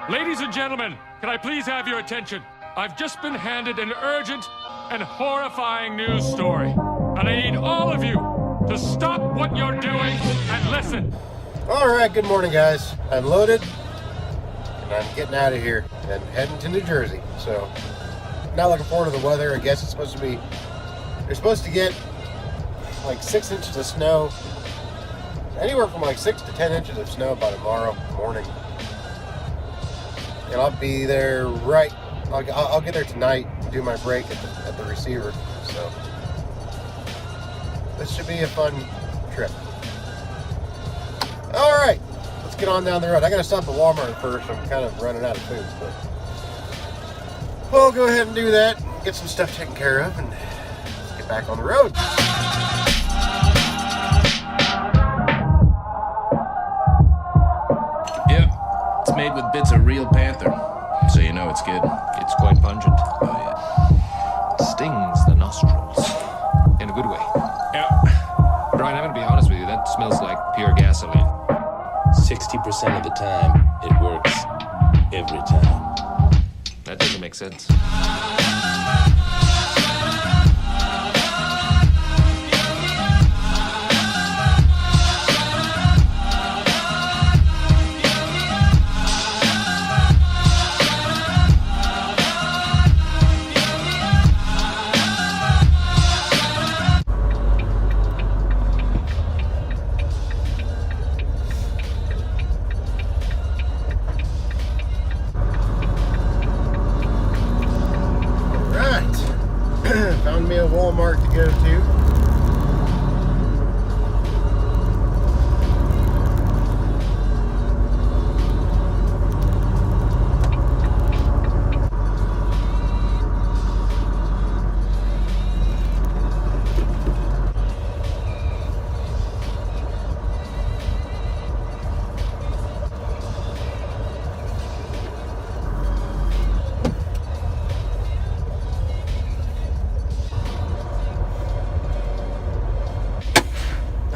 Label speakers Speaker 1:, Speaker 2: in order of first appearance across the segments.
Speaker 1: Ladies and gentlemen, can I please have your attention? I've just been handed an urgent and horrifying news story. And I need all of you to stop what you're doing and listen.
Speaker 2: All right, good morning, guys. I'm loaded, and I'm getting out of here and heading to New Jersey. So, not looking forward to the weather. I guess it's supposed to be, they're supposed to get like 6 inches of snow, anywhere from like 6 to 10 inches of snow by tomorrow morning. And I'll be there right, I'll get there tonight and do my break at the receiver. So, this should be a fun trip. All right, let's get on down the road. I gotta stop at Walmart first. I'm kind of running out of food, but we'll go ahead and do that, get some stuff taken care of, and let's get back on the road.
Speaker 3: Yeah, it's made with bits of real panther, so you know it's good.
Speaker 4: It's quite pungent.
Speaker 3: Oh yeah.
Speaker 4: It stings the nostrils. In a good way.
Speaker 3: Yeah.
Speaker 4: Brian, I'm gonna be honest with you, that smells like pure gasoline.
Speaker 5: 60% of the time, it works every time.
Speaker 4: That doesn't make sense.
Speaker 2: Found me a Walmart to go to.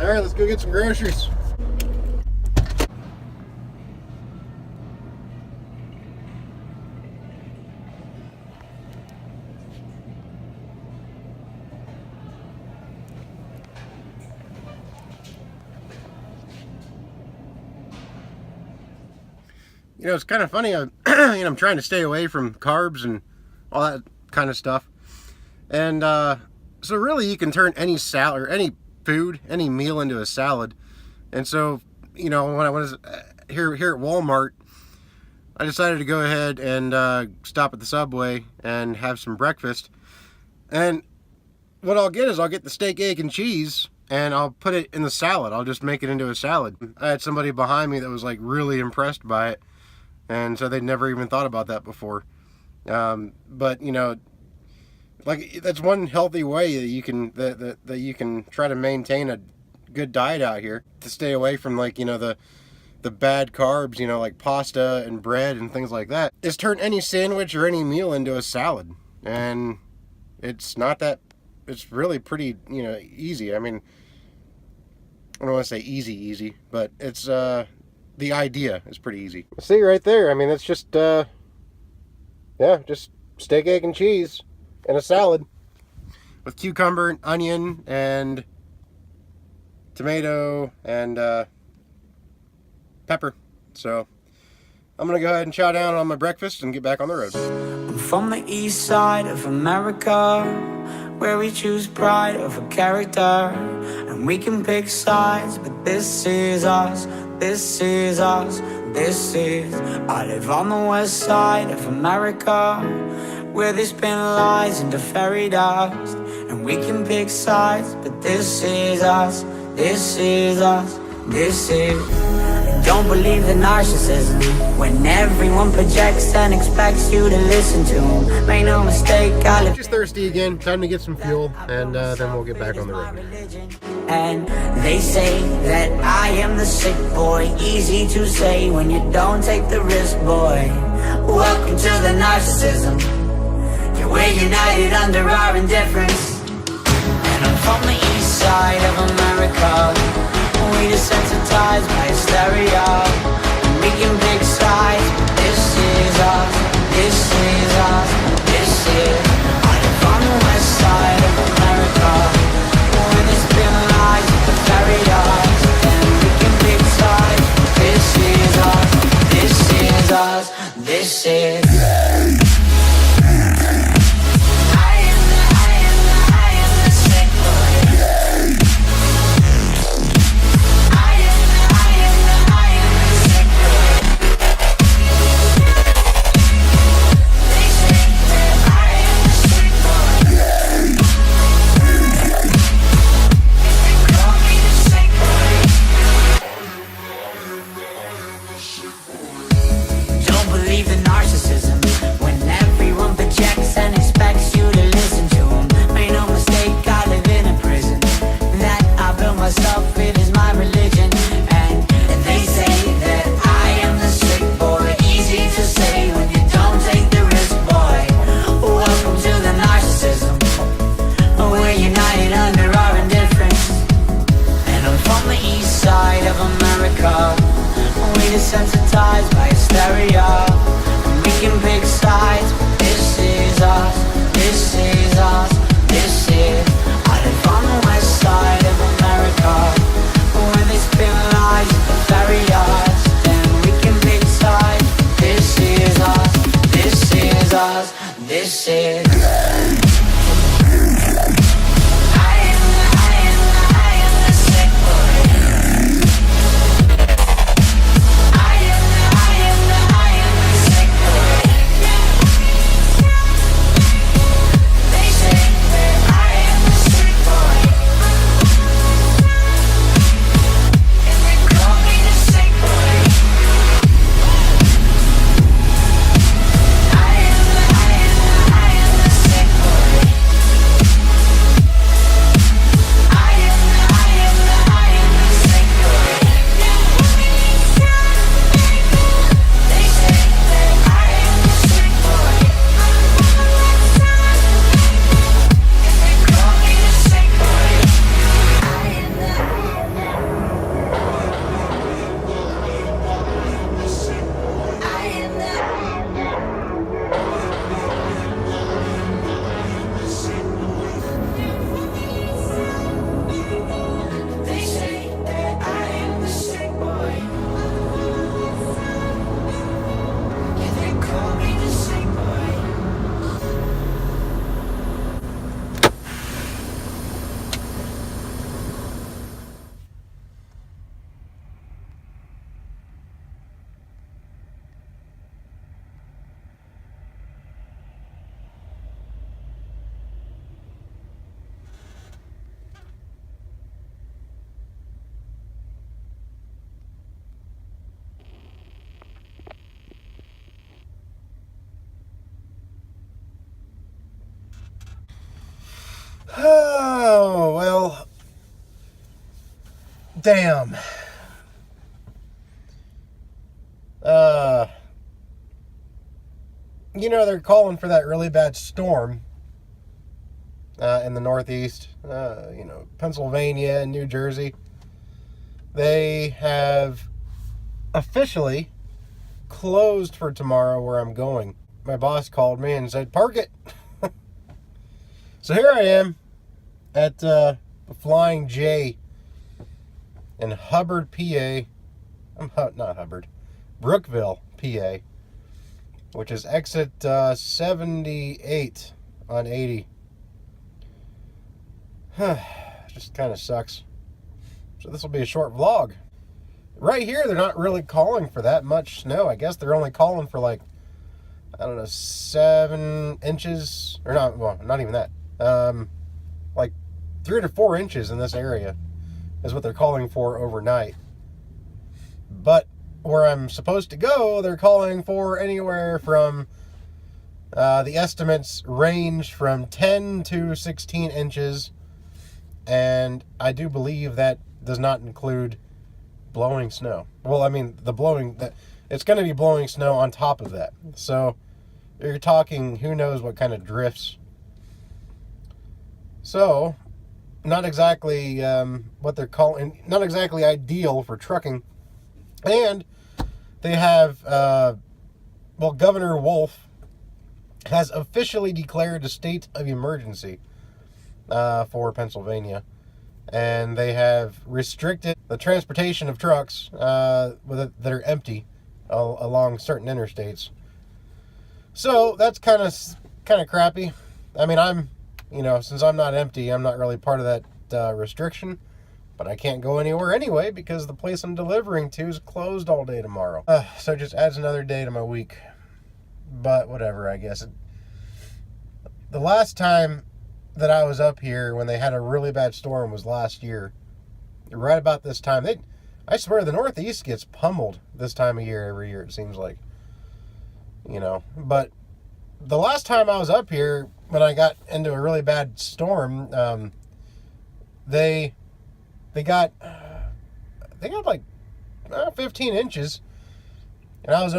Speaker 2: All right, let's go get some groceries. You know, it's kind of funny. I'm trying to stay away from carbs and all that kind of stuff. And so really, you can turn any salad or any food, any meal into a salad. And so, you know, when I was here at Walmart, I decided to go ahead and stop at the Subway and have some breakfast. And what I'll get is I'll get the steak, egg, and cheese, and I'll put it in the salad. I'll just make it into a salad. I had somebody behind me that was like really impressed by it, and so they'd never even thought about that before. But you know, like, that's one healthy way that you can that you can try to maintain a good diet out here, to stay away from, like, you know, the bad carbs, you know, like pasta and bread and things like that, is turn any sandwich or any meal into a salad. And it's really pretty, you know, easy. I mean, I don't want to say easy, but it's the idea is pretty easy. See right there, I mean, it's just just steak, egg, and cheese and a salad with cucumber and onion and tomato and pepper. So I'm gonna go ahead and chow down on my breakfast and get back on the road.
Speaker 6: I'm from the east side of America, where we choose pride over character, and we can pick sides, but this is us, this is us, this is. I live on the west side of America, where they spin lies into fairy dust, and we can pick sides, but this is us, this is us, this is. Don't believe the narcissism when everyone projects and expects you to listen to them. Make no mistake, I live.
Speaker 2: Just thirsty again. Time to get some fuel, and then we'll get back on the road.
Speaker 6: And they say that I am the sick boy. Easy to say when you don't take the risk, boy. Welcome to the narcissism. Yeah, we're united under our indifference. And I'm from the east side of America. We desensitized by hysteria, and we can pick sides. This is
Speaker 2: Damn. They're calling for that really bad storm in the Northeast. Pennsylvania and New Jersey. They have officially closed for tomorrow where I'm going. My boss called me and said, park it. So here I am at the Flying J in Hubbard, PA. Not Hubbard. Brookville, PA. Which is exit 78 on 80. Just kind of sucks. So this will be a short vlog. Right here, they're not really calling for that much snow. I guess they're only calling for 7 inches. Or not, well, not even that. 3 to 4 inches in this area is what they're calling for overnight. But where I'm supposed to go, they're calling for anywhere from, the estimates range from 10 to 16 inches. And I do believe that does not include blowing snow. Well, I mean, it's going to be blowing snow on top of that. So you're talking, who knows what kind of drifts. So, not exactly what they're calling, not exactly ideal for trucking. And they have, Governor Wolf has officially declared a state of emergency for Pennsylvania. And they have restricted the transportation of trucks that are empty along certain interstates. So that's kind of crappy. I mean, since I'm not empty, I'm not really part of that restriction. But I can't go anywhere anyway because the place I'm delivering to is closed all day tomorrow. So it just adds another day to my week. But whatever, I guess. The last time that I was up here when they had a really bad storm was last year. Right about this time. I swear the Northeast gets pummeled this time of year every year, it seems like. But the last time I was up here when I got into a really bad storm, they got 15 inches, and I was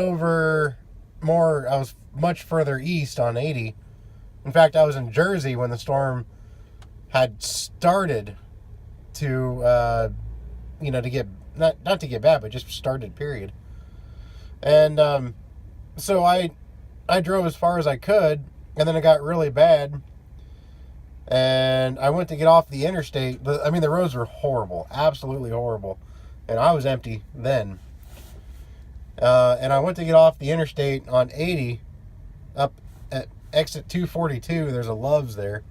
Speaker 2: much further east on 80. In fact, I was in Jersey when the storm had started to, to get, not to get bad, but just started, period. And so I drove as far as I could, and then it got really bad. And I went to get off the interstate. The roads were horrible, absolutely horrible. And I was empty then. And I went to get off the interstate on 80 up at exit 242. There's a Love's there.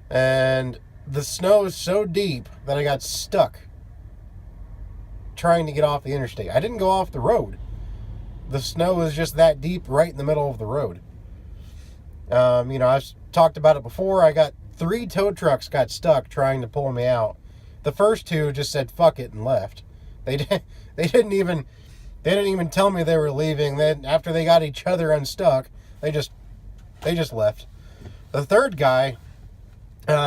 Speaker 2: And the snow is so deep that I got stuck trying to get off the interstate. I didn't go off the road. The snow was just that deep right in the middle of the road. I've talked about it before. I got 3 tow trucks got stuck trying to pull me out. The first 2 just said fuck it and left. They didn't even tell me they were leaving. Then after they got each other unstuck, they just left. The third guy,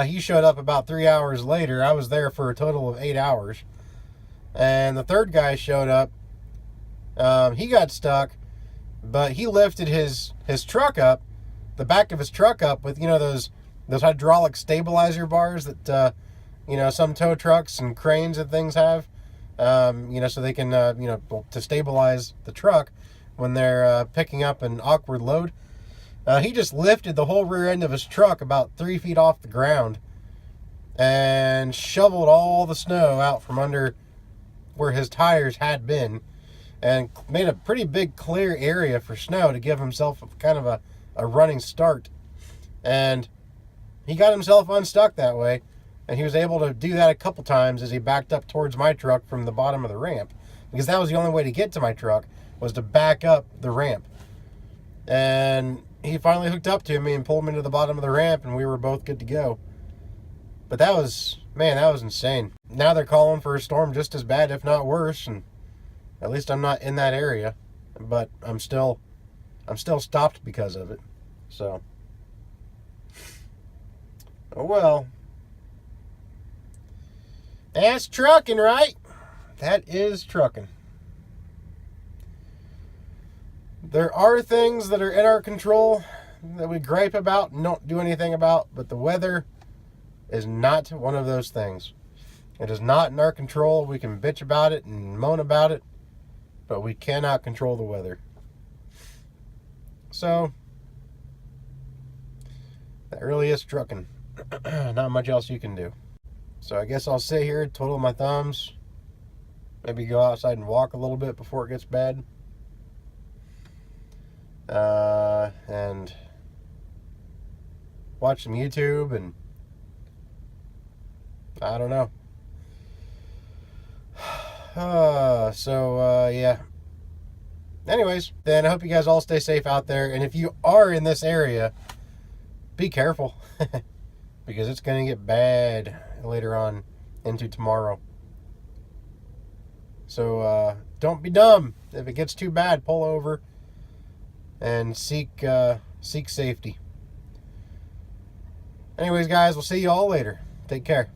Speaker 2: he showed up about 3 hours later. I was there for a total of 8 hours. And the third guy showed up. He got stuck, but he lifted his truck up, the back of his truck up with, those hydraulic stabilizer bars that, some tow trucks and cranes and things have, so they can, to stabilize the truck when they're picking up an awkward load. He just lifted the whole rear end of his truck about 3 feet off the ground and shoveled all the snow out from under where his tires had been and made a pretty big clear area for snow to give himself kind of a running start. And he got himself unstuck that way, and he was able to do that a couple times as he backed up towards my truck from the bottom of the ramp, because that was the only way to get to my truck, was to back up the ramp. And he finally hooked up to me and pulled me to the bottom of the ramp, and we were both good to go. But that was insane. Now they're calling for a storm just as bad, if not worse, and at least I'm not in that area, but I'm still stopped because of it. So, oh well. That's trucking, right? That is trucking. There are things that are in our control that we gripe about and don't do anything about, but the weather is not one of those things. It is not in our control. We can bitch about it and moan about it, but we cannot control the weather. So, that really is trucking. Not much else you can do. So I guess I'll sit here, twiddle my thumbs, maybe go outside and walk a little bit before it gets bad. And watch some YouTube, and I don't know. Yeah. Anyways, then I hope you guys all stay safe out there. And if you are in this area, be careful. Because it's going to get bad later on into tomorrow. So don't be dumb. If it gets too bad, pull over and seek safety. Anyways, guys, we'll see you all later. Take care.